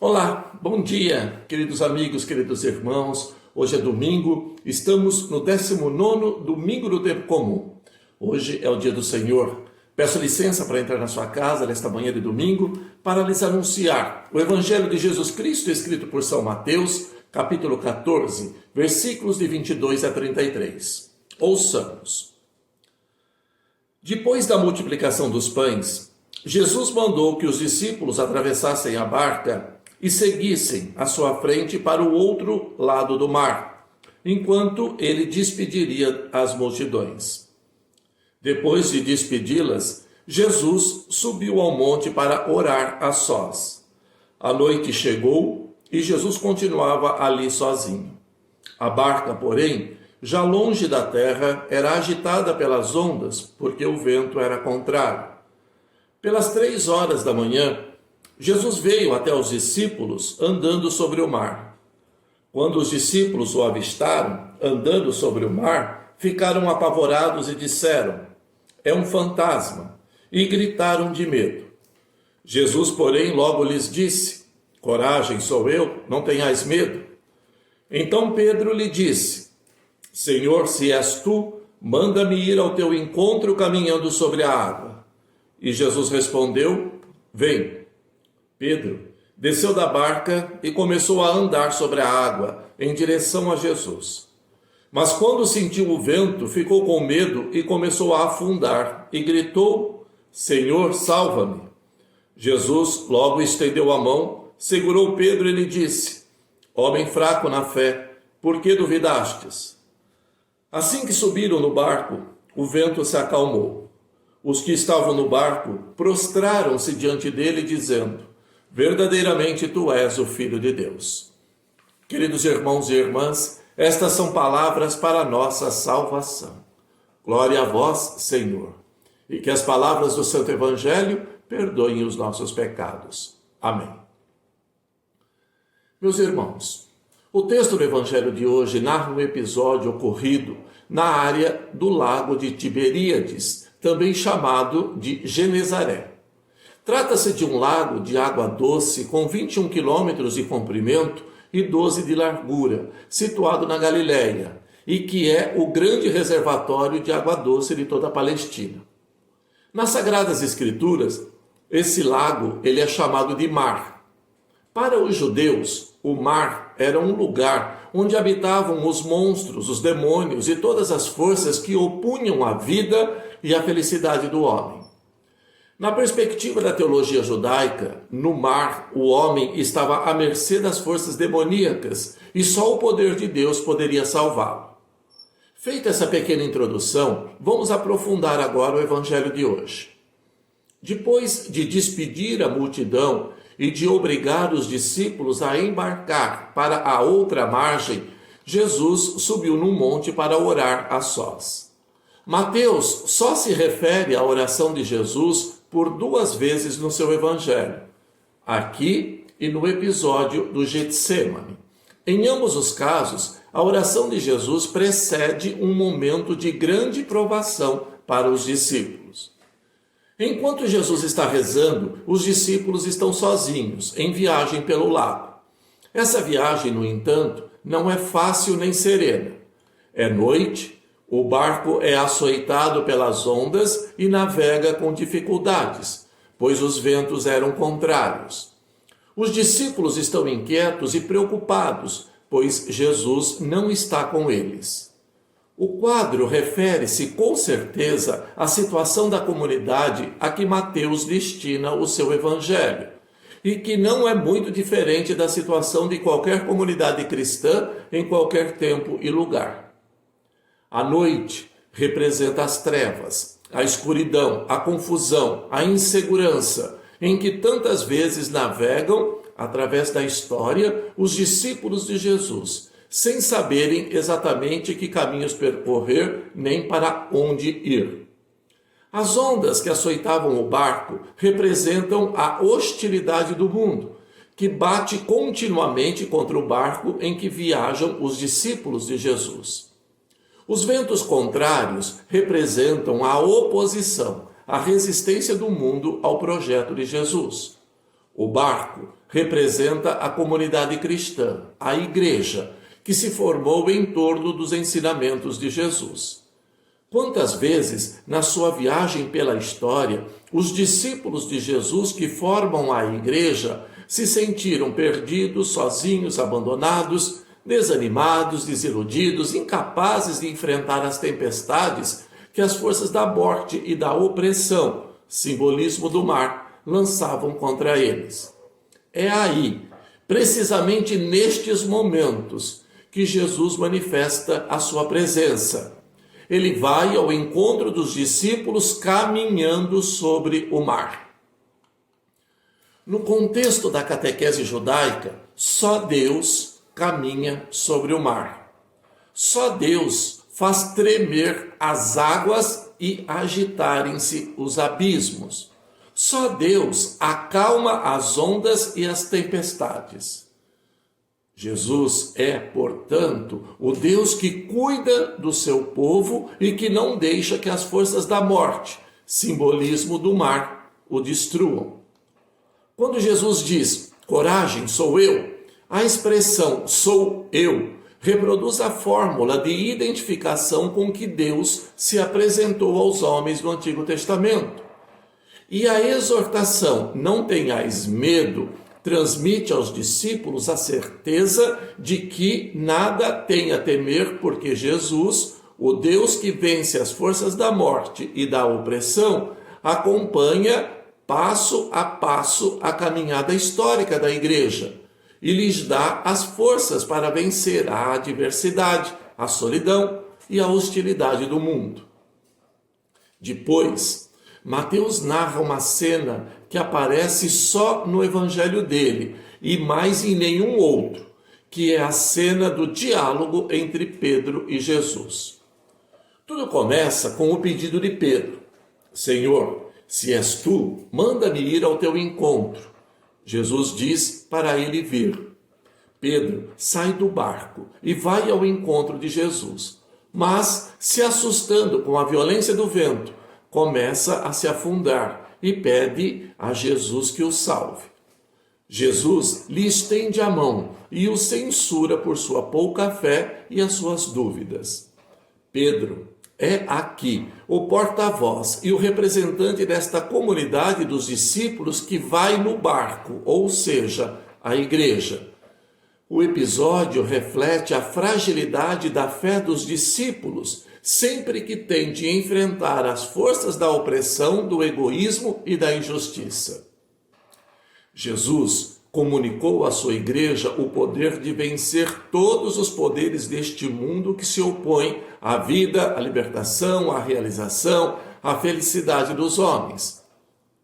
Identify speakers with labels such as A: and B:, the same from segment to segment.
A: Olá, bom dia, queridos amigos, queridos irmãos. Hoje é domingo, estamos no 19º domingo do tempo comum. Hoje é o dia do Senhor. Peço licença para entrar na sua casa nesta manhã de domingo para lhes anunciar o Evangelho de Jesus Cristo escrito por São Mateus, capítulo 14, versículos de 22 a 33. Ouçamos. Depois da multiplicação dos pães, Jesus mandou que os discípulos atravessassem a barca e seguissem à sua frente para o outro lado do mar, enquanto ele despediria as multidões. Depois de despedi-las, Jesus subiu ao monte para orar a sós. A noite chegou e Jesus continuava ali sozinho. A barca, porém, já longe da terra, era agitada pelas ondas, porque o vento era contrário. Pelas 3 horas da manhã, Jesus veio até os discípulos andando sobre o mar. Quando os discípulos o avistaram, andando sobre o mar, ficaram apavorados e disseram: "É um fantasma", e gritaram de medo. Jesus, porém, logo lhes disse: "Coragem, sou eu, não tenhais medo." Então Pedro lhe disse: "Senhor, se és tu, manda-me ir ao teu encontro caminhando sobre a água." E Jesus respondeu: "Vem." Pedro desceu da barca e começou a andar sobre a água em direção a Jesus. Mas quando sentiu o vento, ficou com medo e começou a afundar e gritou: "Senhor, salva-me." Jesus logo estendeu a mão, segurou Pedro e lhe disse: "Homem fraco na fé, por que duvidastes?" Assim que subiram no barco, o vento se acalmou. Os que estavam no barco prostraram-se diante dele, dizendo: "Verdadeiramente tu és o Filho de Deus." Queridos irmãos e irmãs, estas são palavras para a nossa salvação. Glória a vós, Senhor. E que as palavras do Santo Evangelho perdoem os nossos pecados. Amém. Meus irmãos, o texto do Evangelho de hoje narra um episódio ocorrido na área do lago de Tiberíades, também chamado de Genezaré. Trata-se de um lago de água doce com 21 quilômetros de comprimento e 12 de largura, situado na Galileia, e que é o grande reservatório de água doce de toda a Palestina. Nas Sagradas Escrituras, esse lago ele é chamado de mar. Para os judeus, o mar era um lugar onde habitavam os monstros, os demônios e todas as forças que opunham a vida e a felicidade do homem. Na perspectiva da teologia judaica, no mar, o homem estava à mercê das forças demoníacas e só o poder de Deus poderia salvá-lo. Feita essa pequena introdução, vamos aprofundar agora o evangelho de hoje. Depois de despedir a multidão e de obrigar os discípulos a embarcar para a outra margem, Jesus subiu num monte para orar a sós. Mateus só se refere à oração de Jesus por 2 vezes no seu evangelho, aqui e no episódio do Getsêmani. Em ambos os casos, a oração de Jesus precede um momento de grande provação para os discípulos. Enquanto Jesus está rezando, os discípulos estão sozinhos, em viagem pelo lago. Essa viagem, no entanto, não é fácil nem serena. É noite, o barco é açoitado pelas ondas e navega com dificuldades, pois os ventos eram contrários. Os discípulos estão inquietos e preocupados, pois Jesus não está com eles. O quadro refere-se com certeza à situação da comunidade a que Mateus destina o seu evangelho, e que não é muito diferente da situação de qualquer comunidade cristã em qualquer tempo e lugar. A noite representa as trevas, a escuridão, a confusão, a insegurança, em que tantas vezes navegam, através da história, os discípulos de Jesus, sem saberem exatamente que caminhos percorrer nem para onde ir. As ondas que açoitavam o barco representam a hostilidade do mundo, que bate continuamente contra o barco em que viajam os discípulos de Jesus. Os ventos contrários representam a oposição, a resistência do mundo ao projeto de Jesus. O barco representa a comunidade cristã, a igreja, que se formou em torno dos ensinamentos de Jesus. Quantas vezes, na sua viagem pela história, os discípulos de Jesus que formam a igreja se sentiram perdidos, sozinhos, abandonados, desanimados, desiludidos, incapazes de enfrentar as tempestades que as forças da morte e da opressão, simbolismo do mar, lançavam contra eles. É aí, precisamente nestes momentos, que Jesus manifesta a sua presença. Ele vai ao encontro dos discípulos caminhando sobre o mar. No contexto da catequese judaica, só Deus caminha sobre o mar. Só Deus faz tremer as águas e agitarem-se os abismos. Só Deus acalma as ondas e as tempestades. Jesus é, portanto, o Deus que cuida do seu povo e que não deixa que as forças da morte, simbolismo do mar, o destruam. Quando Jesus diz, coragem, sou eu, a expressão sou eu reproduz a fórmula de identificação com que Deus se apresentou aos homens no Antigo Testamento. E a exortação, não tenhais medo, transmite aos discípulos a certeza de que nada tem a temer, porque Jesus, o Deus que vence as forças da morte e da opressão, acompanha passo a passo a caminhada histórica da igreja e lhes dá as forças para vencer a adversidade, a solidão e a hostilidade do mundo. Depois, Mateus narra uma cena que aparece só no evangelho dele e mais em nenhum outro, que é a cena do diálogo entre Pedro e Jesus. Tudo começa com o pedido de Pedro: Senhor, se és tu, manda-me ir ao teu encontro. Jesus diz para ele vir. Pedro sai do barco e vai ao encontro de Jesus, mas, se assustando com a violência do vento, começa a se afundar e pede a Jesus que o salve. Jesus lhe estende a mão e o censura por sua pouca fé e as suas dúvidas. Pedro é aqui o porta-voz e o representante desta comunidade dos discípulos que vai no barco, ou seja, a igreja. O episódio reflete a fragilidade da fé dos discípulos, sempre que tem de enfrentar as forças da opressão, do egoísmo e da injustiça. Jesus comunicou à sua igreja o poder de vencer todos os poderes deste mundo que se opõem à vida, à libertação, à realização, à felicidade dos homens.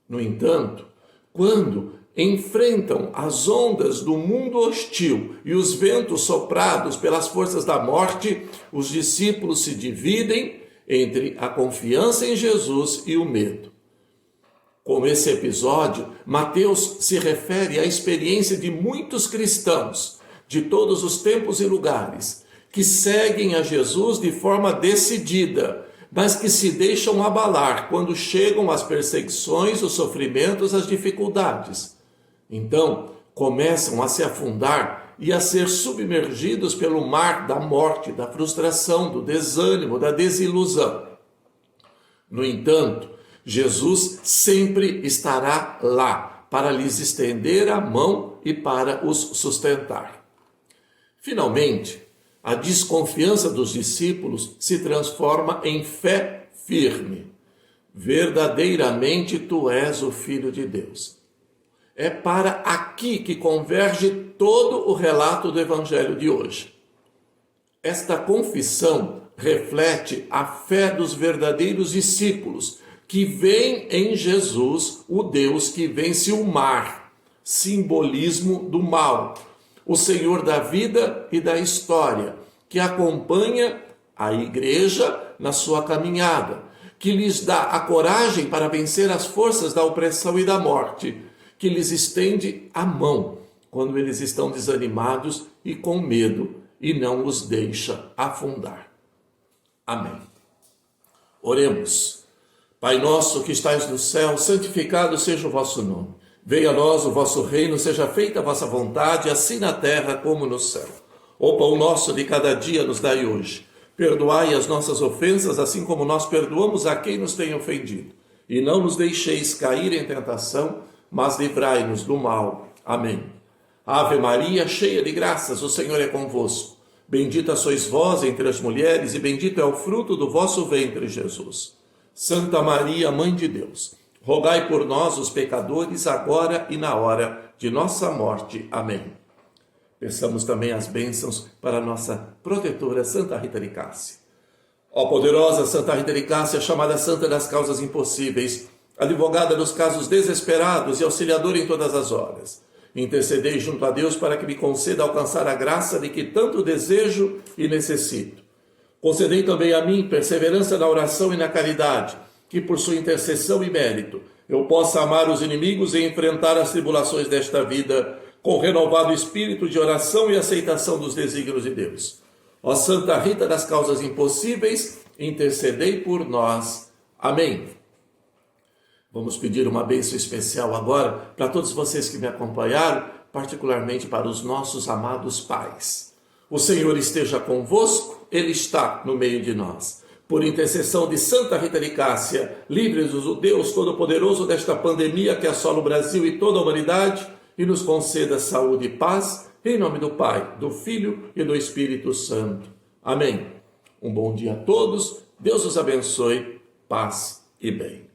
A: No entanto, quando enfrentam as ondas do mundo hostil e os ventos soprados pelas forças da morte, os discípulos se dividem entre a confiança em Jesus e o medo. Com esse episódio, Mateus se refere à experiência de muitos cristãos, de todos os tempos e lugares, que seguem a Jesus de forma decidida, mas que se deixam abalar quando chegam as perseguições, os sofrimentos, as dificuldades. Então, começam a se afundar e a ser submergidos pelo mar da morte, da frustração, do desânimo, da desilusão. No entanto, Jesus sempre estará lá para lhes estender a mão e para os sustentar. Finalmente, a desconfiança dos discípulos se transforma em fé firme. Verdadeiramente tu és o Filho de Deus. É para aqui que converge todo o relato do Evangelho de hoje. Esta confissão reflete a fé dos verdadeiros discípulos, que veem em Jesus o Deus que vence o mar, simbolismo do mal, o Senhor da vida e da história, que acompanha a igreja na sua caminhada, que lhes dá a coragem para vencer as forças da opressão e da morte, que lhes estende a mão quando eles estão desanimados e com medo e não os deixa afundar. Amém. Oremos. Pai nosso que estais no céu, santificado seja o vosso nome. Venha a nós o vosso reino, seja feita a vossa vontade, assim na terra como no céu. O pão nosso de cada dia nos dai hoje. Perdoai as nossas ofensas, assim como nós perdoamos a quem nos tem ofendido. E não nos deixeis cair em tentação, mas livrai-nos do mal. Amém. Ave Maria, cheia de graças, o Senhor é convosco. Bendita sois vós entre as mulheres, e bendito é o fruto do vosso ventre, Jesus. Santa Maria, Mãe de Deus, rogai por nós, os pecadores, agora e na hora de nossa morte. Amém. Peçamos também as bênçãos para a nossa protetora Santa Rita de Cássia. Ó poderosa Santa Rita de Cássia, chamada Santa das Causas Impossíveis, advogada dos casos desesperados e auxiliadora em todas as horas, intercedei junto a Deus para que me conceda alcançar a graça de que tanto desejo e necessito. Concedei também a mim perseverança na oração e na caridade, que por sua intercessão e mérito eu possa amar os inimigos e enfrentar as tribulações desta vida com renovado espírito de oração e aceitação dos desígnios de Deus. Ó Santa Rita das Causas Impossíveis, intercedei por nós. Amém. Vamos pedir uma bênção especial agora para todos vocês que me acompanharam, particularmente para os nossos amados pais. O Senhor esteja convosco, Ele está no meio de nós. Por intercessão de Santa Rita de Cássia, livre-nos o Deus Todo-Poderoso desta pandemia que assola o Brasil e toda a humanidade, e nos conceda saúde e paz, em nome do Pai, do Filho e do Espírito Santo. Amém. Um bom dia a todos, Deus os abençoe, paz e bem.